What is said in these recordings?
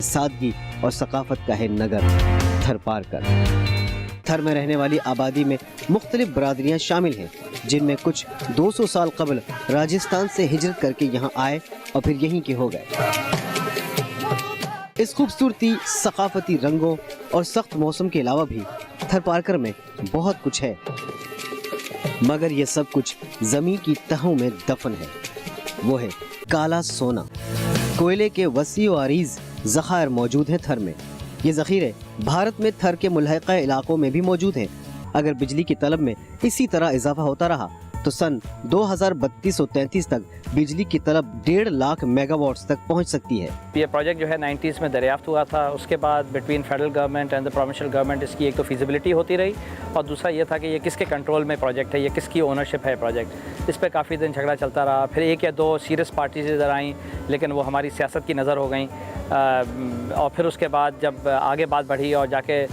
सादगी और सकाफत का है नगर थरपारकर। थर में रहने वाली आबादी में मुख्तलिफ बरादरियां शामिल हैं, जिनमें कुछ 200 साल कबल राजस्थान से हिजरत करके यहाँ आए और फिर यहीं के हो गए। इस खूबसूरती, सकाफती रंगों और सख्त मौसम के अलावा भी थरपारकर में बहुत कुछ है, मगर ये सब कुछ जमीन की तहों में दफन है। वो है काला सोना। कोयले के वसी और अरीज ज़खायर मौजूद हैं थर में। ये ज़ख़ीरे भारत में थर के मुल्हक़ा इलाकों में भी मौजूद हैं। अगर बिजली की तलब में इसी तरह इजाफा होता रहा तो सन 2032-33 तक बिजली की तलब 1.5 लाख मेगावाट्स तक पहुंच सकती है। ये प्रोजेक्ट जो है 90s में दरियाफ्त हुआ था। उसके बाद between federal government and the provincial government इसकी एक तो फिजिबिलिटी होती रही और दूसरा ये था कि ये किसके कंट्रोल में प्रोजेक्ट है, ये किसकी ओनरशिप है प्रोजेक्ट। इस पर काफ़ी दिन झगड़ा चलता रहा। फिर 1 या 2 सीरियस पार्टीज इधर आईं, लेकिन वो हमारी सियासत की नज़र हो गई। और फिर उसके बाद जब आगे बात बढ़ी और जाके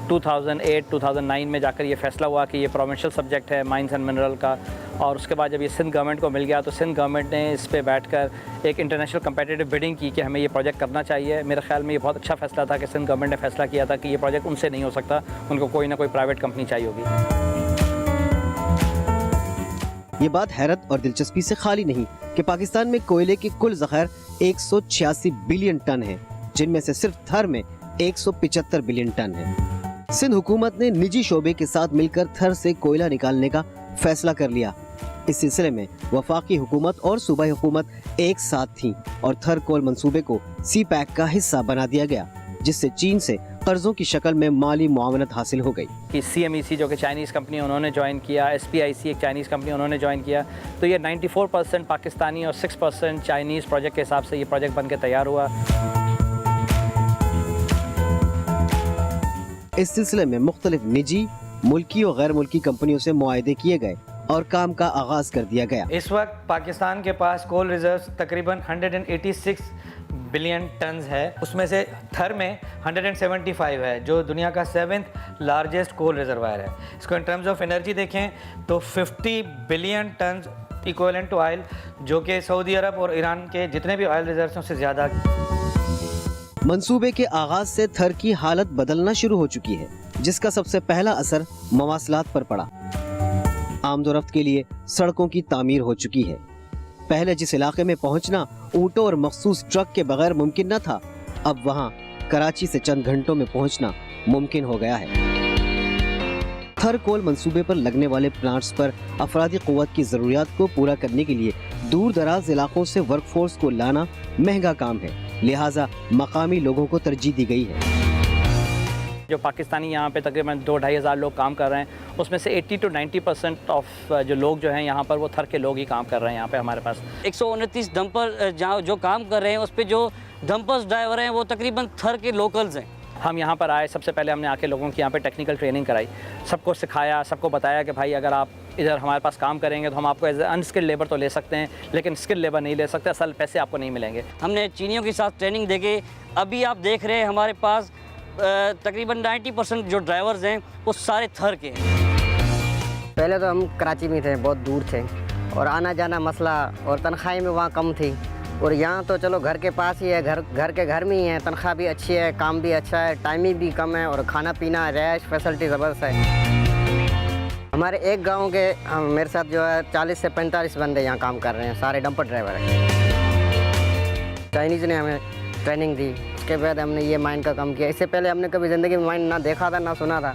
2008-2009 में जाकर ये फ़ैसला हुआ कि ये प्रोविंशियल सब्जेक्ट है माइंस एंड मिनरल का, और उसके बाद जब ये सिंध गवर्नमेंट को मिल गया तो सिंध गवर्नमेंट ने इस पे बैठकर एक इंटरनेशनल कम्पिटिटिव बिडिंग की कि हमें ये प्रोजेक्ट करना चाहिए। मेरे ख्याल में ये बहुत अच्छा फ़ैसला था कि सिंध गवर्नमेंट ने फ़ैसला किया था कि ये प्रोजेक्ट उनसे नहीं हो सकता, उनको कोई ना कोई प्राइवेट कंपनी चाहिए होगी। ये बात हैरत और दिलचस्पी से खाली नहीं कि पाकिस्तान में कोयले के कुल ज़ख़ायर 186 बिलियन टन है, जिनमें से सिर्फ थर में 175 बिलियन टन है। सिंध हुकूमत ने निजी शोबे के साथ मिलकर थर से कोयला निकालने का फैसला कर लिया। इस सिलसिले में वफाकी हुकूमत और सूबाई हुकूमत एक साथ थी और थर कोल मंसूबे को सी पैक का हिस्सा बना दिया गया, जिससे चीन से कर्जों की शक्ल में माली मुआवनत हासिल हो गई। कि CMEC जो कि चाइनीज़ कंपनी उन्होंने ज्वाइन किया, SPIC एक चाइनीज़ कंपनी उन्होंने ज्वाइन किया, तो ये 94% पाकिस्तानी और 6% चाइनीज़ प्रोजेक्ट के हिसाब से ये प्रोजेक्ट बन के तैयार हुआ। इस सिलसिले में मुख्तलिफ निजी, मुल्की और गैर मुल्की कंपनियों से मुआहदे किए गए और काम का आगाज कर दिया गया। इस वक्त पाकिस्तान के पास कोल रिजर्व्स तकरीबन 186 बिलियन टन्स है, उसमें से थर में 175 है, जो दुनिया का 7th लार्जेस्ट कोल रिजर्वायर है। इसको इन टर्म्स ऑफ एनर्जी देखें तो 50 billion tons equivalent to oil, जो कि सऊदी अरब और ईरान के जितने भी ऑयल रिजर्व्स हैं उससे ज़्यादा। मंसूबे के आगाज से थर की हालत बदलना शुरू हो चुकी है, जिसका सबसे पहला असर मवासलात पर पड़ा। आमदोरफ्त के लिए सड़कों की तामीर हो चुकी है। पहले जिस इलाके में पहुंचना ऊँटों और मखसूस ट्रक के बगैर मुमकिन न था, अब वहां कराची से चंद घंटों में पहुंचना मुमकिन हो गया है। थर कोल मंसूबे पर लगने वाले प्लांट्स पर अफरादी क़ुव्वत की ज़रूरियात को पूरा करने के लिए दूर दराज इलाकों से वर्कफोर्स को लाना महंगा काम है, लिहाजा मकामी लोगों को तरजीह दी गई है। जो पाकिस्तानी यहाँ पे तकरीबन 2-2.5 हज़ार लोग काम कर रहे हैं, उसमें से 80 to 90% ऑफ जो लोग जो हैं यहाँ पर वो थर के लोग ही काम कर रहे हैं यहाँ पे हमारे पास। 129 डंपर जहाँ जो काम कर रहे हैं उस पर जो डंपर्स ड्राइवर हैं वो तकरीबन थर के लोकल्स हैं। हम यहाँ पर आए, सबसे पहले हमने आके लोगों की यहाँ पे टेक्निकल ट्रेनिंग कराई, सबको सिखाया, सबको बताया कि भाई अगर आप इधर हमारे पास काम करेंगे तो हम आपको एज अनस्किल्ड लेबर तो ले सकते हैं, लेकिन स्किल्ड लेबर नहीं ले सकते, असल पैसे आपको नहीं मिलेंगे। हमने चीनियों के साथ ट्रेनिंग देके अभी आप देख रहे हैं हमारे पास तकरीबन 90% जो ड्राइवर्स हैं वो सारे थर के हैं। पहले तो हम कराची में थे, बहुत दूर थे और आना जाना मसला, और तनख्वाही में वहाँ कम थी, और यहाँ तो चलो घर के पास ही है, घर के घर में ही है, तनख्वाह भी अच्छी है, काम भी अच्छा है, टाइमिंग भी कम है और खाना पीना रैश फैसिलिटी ज़बरदस्त है। हमारे एक गांव के मेरे साथ जो है 40 से 45 बंदे यहाँ काम कर रहे हैं, सारे डंपर ड्राइवर हैं। चाइनीज़ ने हमें ट्रेनिंग दी, उसके बाद हमने ये माइन का काम किया। इससे पहले हमने कभी ज़िंदगी में माइन ना देखा था, ना सुना था,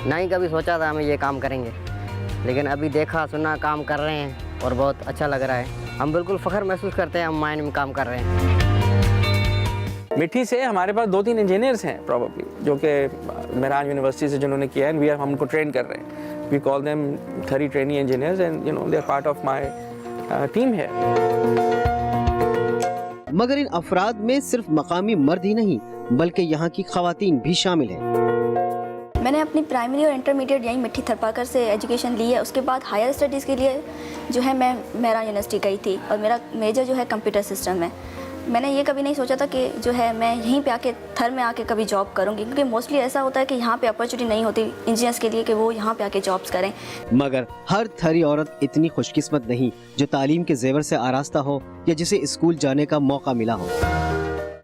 ना ही कभी सोचा था हम ये काम करेंगे, लेकिन अभी देखा सुना काम कर रहे हैं और बहुत अच्छा लग रहा है। हम बिल्कुल फ़ख्र महसूस करते हैं हम माइन में काम कर रहे हैं। मिट्टी से हमारे पास 2-3 इंजीनियर्स हैं प्रॉब्ली, जो कि मेराज यूनिवर्सिटी से जिन्होंने किया है, हम उनको ट्रेन कर रहे हैं। We call them 30 trainee engineers and they are part of my team है। मगर इन अफराद में सिर्फ मकामी मर्द ही नहीं बल्कि यहाँ की ख़वातीन भी शामिल हैं। मैंने अपनी प्राइमरी और इंटरमीडिएट यहीं मिट्टी थरपारकर से एजुकेशन ली है। उसके बाद हायर स्टडीज़ के लिए जो है मैं मेराज यूनिवर्सिटी गई थी और मेरा मेजर जो है कंप्यूटर सिस्टम है। मैंने ये कभी नहीं सोचा था कि जो है मैं यहीं पे आके थर में आके कभी जॉब करूँगी, क्योंकि मोस्टली ऐसा होता है कि यहाँ पे अपॉर्चुनिटी नहीं होती इंजीनियर्स के लिए कि वो यहाँ पे आके जॉब्स करें। मगर हर थरी औरत इतनी खुशकिस्मत नहीं जो तालीम के जेवर से आरास्ता हो या जिसे स्कूल जाने का मौका मिला हो।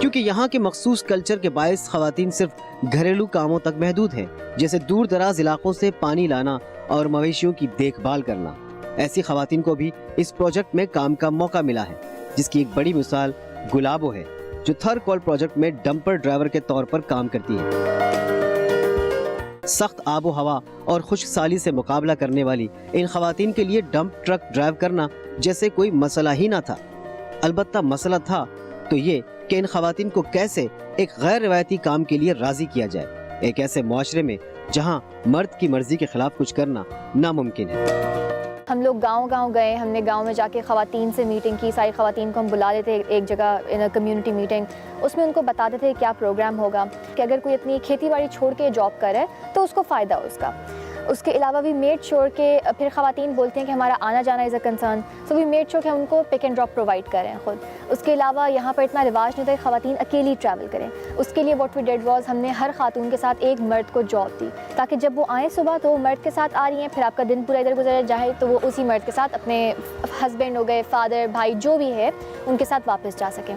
क्योंकि यहाँ के मखसूस कल्चर के बायस खवातीन सिर्फ घरेलू कामों तक महदूद हैं, जैसे दूर दराज इलाकों से पानी लाना और मवेशियों की देखभाल करना। ऐसी खवातीन को भी इस प्रोजेक्ट में काम का मौका मिला है, जिसकी एक बड़ी मिसाल गुलाबो है, जो थर कोल प्रोजेक्ट में डंपर ड्राइवर के तौर पर काम करती है। सख्त आबो हवा और खुश्क साली से मुकाबला करने वाली इन खवातीन के लिए डंप ट्रक ड्राइव करना जैसे कोई मसला ही ना था। अलबत्ता मसला था तो ये कि इन खवातीन को कैसे एक गैर रिवायती काम के लिए राजी किया जाए, एक ऐसे मुआशरे में जहाँ मर्द की मर्जी के खिलाफ कुछ करना नामुमकिन है। हम लोग गांव-गांव गए, हमने गांव में जाके ख़वातीन से मीटिंग की। सारी ख़वातीन को हम बुला लेते एक जगह इन कम्युनिटी मीटिंग, उसमें उनको बताते थे क्या प्रोग्राम होगा कि अगर कोई अपनी खेती बाड़ी छोड़ के जॉब करे तो उसको फ़ायदा हो उसका। उसके अलावा भी मेड श्योर के फिर ख़वातीन बोलते हैं कि हमारा आना जाना is a concern, so we made sure कि हम उनको पिक एंड ड्रॉप प्रोवाइड करें खुद। उसके अलावा यहाँ पर इतना रिवाज नहीं था कि ख़वातीन अकेली ट्रैवल करें। उसके लिए व्हाट वी डिड वाज हमने हर खातून के साथ एक मर्द को जॉब दी, ताकि जब वो आए सुबह तो वो मर्द के साथ आ रही हैं, फिर आपका दिन पूरा इधर गुजर जाए तो वो उसी मर्द के साथ अपने हस्बैंड हो गए, फादर, भाई जो भी है उनके साथ वापस जा सकें।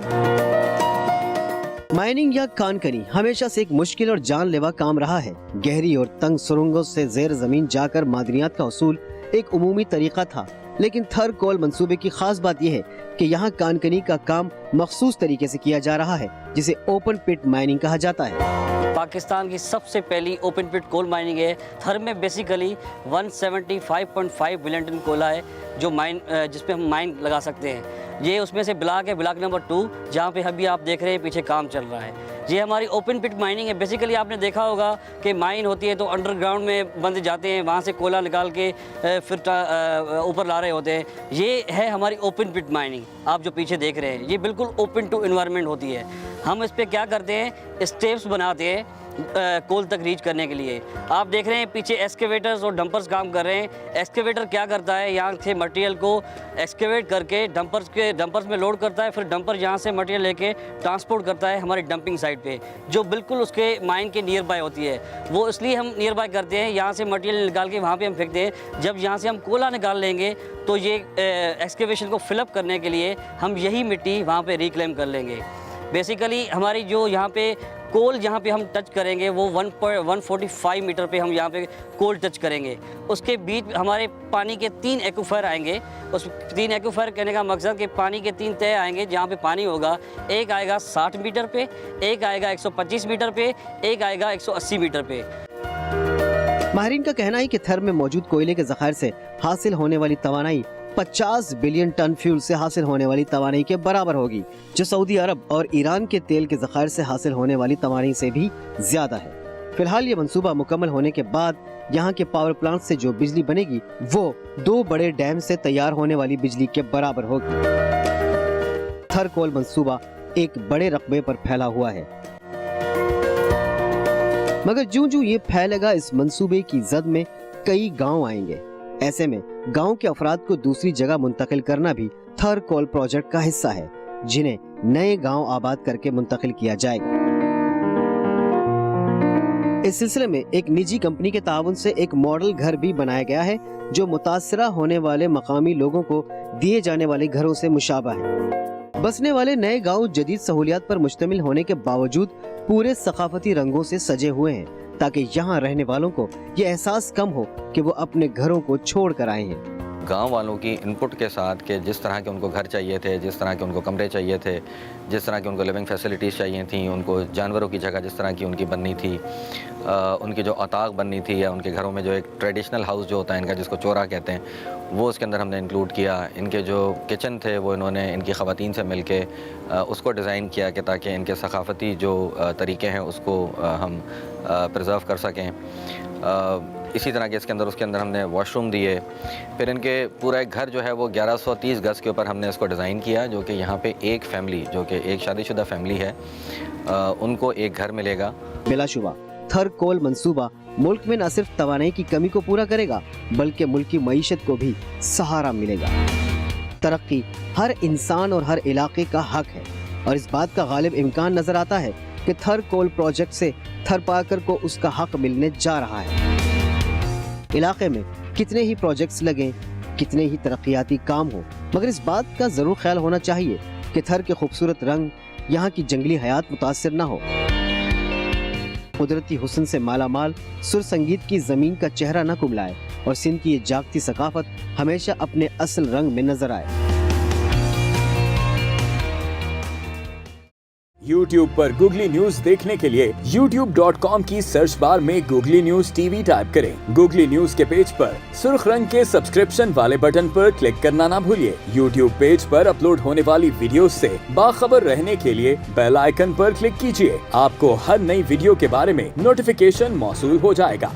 माइनिंग या कानकनी हमेशा से एक मुश्किल और जानलेवा काम रहा है। गहरी और तंग सुरंगों से ज़ेर ज़मीन जाकर मादनियात का उसूल एक उमूमी तरीका था, लेकिन थर कोल मंसूबे की खास बात यह है कि यहाँ कानकनी का काम मखसूस तरीके से किया जा रहा है, जिसे ओपन पिट माइनिंग कहा जाता है। पाकिस्तान की सबसे पहली ओपन पिट कोल माइनिंग है। थर में बेसिकली 175.5 बिलियन टन कोला है जो जिस पे हम माइन लगा सकते हैं। ये उसमें से ब्लॉक है, ब्लॉक नंबर 2, जहाँ पे अभी आप देख रहे हैं पीछे काम चल रहा है। ये हमारी ओपन पिट माइनिंग है। बेसिकली आपने देखा होगा कि माइन होती है तो अंडरग्राउंड में बंद जाते हैं, वहाँ से कोला निकाल के फिर ऊपर ला रहे होते हैं। ये है हमारी ओपन पिट माइनिंग। आप जो पीछे देख रहे हैं ये बिल्कुल ओपन टू एनवायरनमेंट होती है। हम इस पर क्या करते हैं, स्टेप्स बनाते हैं कोल तक रीच करने के लिए। आप देख रहे हैं पीछे एक्सकेवेटर्स और डंपर्स काम कर रहे हैं। एक्सकेवेटर क्या करता है, यहाँ से मटेरियल को एक्सकेवेट करके डंपर्स में लोड करता है, फिर डंपर यहाँ से मटेरियल लेके ट्रांसपोर्ट करता है हमारी डंपिंग साइट पे, जो बिल्कुल उसके माइन के नियर बाय होती है। वो इसलिए हम नियर बाय करते हैं, यहाँ से मटेरियल निकाल के वहाँ पर हम फेंकते हैं। जब यहाँ से हम कोला निकाल लेंगे तो ये एक्सकेवेशन को फिलअप करने के लिए हम यही मिट्टी वहाँ पर रिक्लेम कर लेंगे। बेसिकली हमारी जो यहाँ पे कोल जहाँ पे हम टच करेंगे वो 145 मीटर पे हम यहाँ पे कोल टच करेंगे। उसके बीच हमारे पानी के 3 एक्वाफर आएंगे। उस 3 एक्वाफर कहने का मकसद कि पानी के 3 तह आएंगे जहाँ पे पानी होगा। एक आएगा 60 मीटर पे, एक आएगा 125 मीटर पे, एक आएगा 180 मीटर पे। माहिरीन का कहना है कि थर में मौजूद कोयले के ज़खायर से हासिल होने वाली तवानाई 50 बिलियन टन फ्यूल से हासिल होने वाली तवानाई के बराबर होगी, जो सऊदी अरब और ईरान के तेल के ज़खायर से हासिल होने वाली तवानाई से भी ज्यादा है। फिलहाल ये मंसूबा मुकम्मल होने के बाद यहाँ के पावर प्लांट से जो बिजली बनेगी वो 2 बड़े डैम से तैयार होने वाली बिजली के बराबर होगी। थर कोल मंसूबा एक बड़े रकबे पर फैला हुआ है, मगर ज्यों-ज्यों ये फैलेगा इस मंसूबे की जद में कई गाँव आएंगे। ऐसे में गांव के अफराद को दूसरी जगह मुंतकिल करना भी थर कोल प्रोजेक्ट का हिस्सा है, जिन्हें नए गांव आबाद करके मुंतकिल किया जाएगा। इस सिलसिले में एक निजी कंपनी के ताउन से एक मॉडल घर भी बनाया गया है, जो मुतासरा होने वाले मकामी लोगों को दिए जाने वाले घरों से मुशाबा है। बसने वाले नए गांव जदीद सहूलियात पर मुश्तमिल होने के बावजूद पूरे सकाफती रंगों से सजे हुए हैं, ताकि यहाँ रहने वालों को ये एहसास कम हो कि वो अपने घरों को छोड़ कर आए हैं। गांव वालों की इनपुट के साथ कि जिस तरह के उनको घर चाहिए थे, जिस तरह के उनको कमरे चाहिए थे, जिस तरह की उनको लिविंग फैसिलिटीज़ चाहिए थी, उनको जानवरों की जगह जिस तरह की उनकी बननी थी, उनकी जो अताक बननी थी, या उनके घरों में जो एक ट्रेडिशनल हाउस जो होता है इनका, जिसको चोरा कहते हैं, वो उसके अंदर हमने इंक्लूड किया। इनके जो किचन थे वो इन्होंने इनकी ख़वातीन से मिल के उसको डिज़ाइन किया कि ताकि इनके सकाफ़ती जो तरीक़े हैं उसको हम प्रिजर्व कर सकें। इसी तरह के उसके अंदर हमने वॉशरूम दिए। फिर इनके पूरा एक घर जो है वो 1130 गज़ के ऊपर हमने इसको डिज़ाइन किया, जो कि यहाँ पे एक फैमिली, जो कि एक शादीशुदा फैमिली है, उनको एक घर मिलेगा। बिलाशुबा थर कोल मंसूबा मुल्क में न सिर्फ तवानाई की कमी को पूरा करेगा, बल्कि मुल्क की मईशत को भी सहारा मिलेगा। तरक्की हर इंसान और हर इलाके का हक है, और इस बात का गालिब इम्कान नजर आता है कि थर कोल प्रोजेक्ट से थर पाकर को उसका हक मिलने जा रहा है। इलाके में कितने ही प्रोजेक्ट्स लगें, कितने ही तरक्याती काम हो, मगर इस बात का जरूर ख्याल होना चाहिए कि थर के खूबसूरत रंग यहाँ की जंगली हयात मुतासिर न हो। कुदरती हुस्न से मालामाल सुर संगीत की जमीन का चेहरा न कुमलाए और सिंध की ये जागती सकाफत हमेशा अपने असल रंग में नजर आए। YouTube पर गूगली न्यूज देखने के लिए youtube.com की सर्च बार में गूगली न्यूज टीवी टाइप करें। गूगली न्यूज के पेज पर सुर्ख रंग के सब्सक्रिप्शन वाले बटन पर क्लिक करना ना भूलिए। YouTube पेज पर अपलोड होने वाली वीडियोस से बाखबर रहने के लिए बेल आइकन पर क्लिक कीजिए। आपको हर नई वीडियो के बारे में नोटिफिकेशन मौसूल हो जाएगा।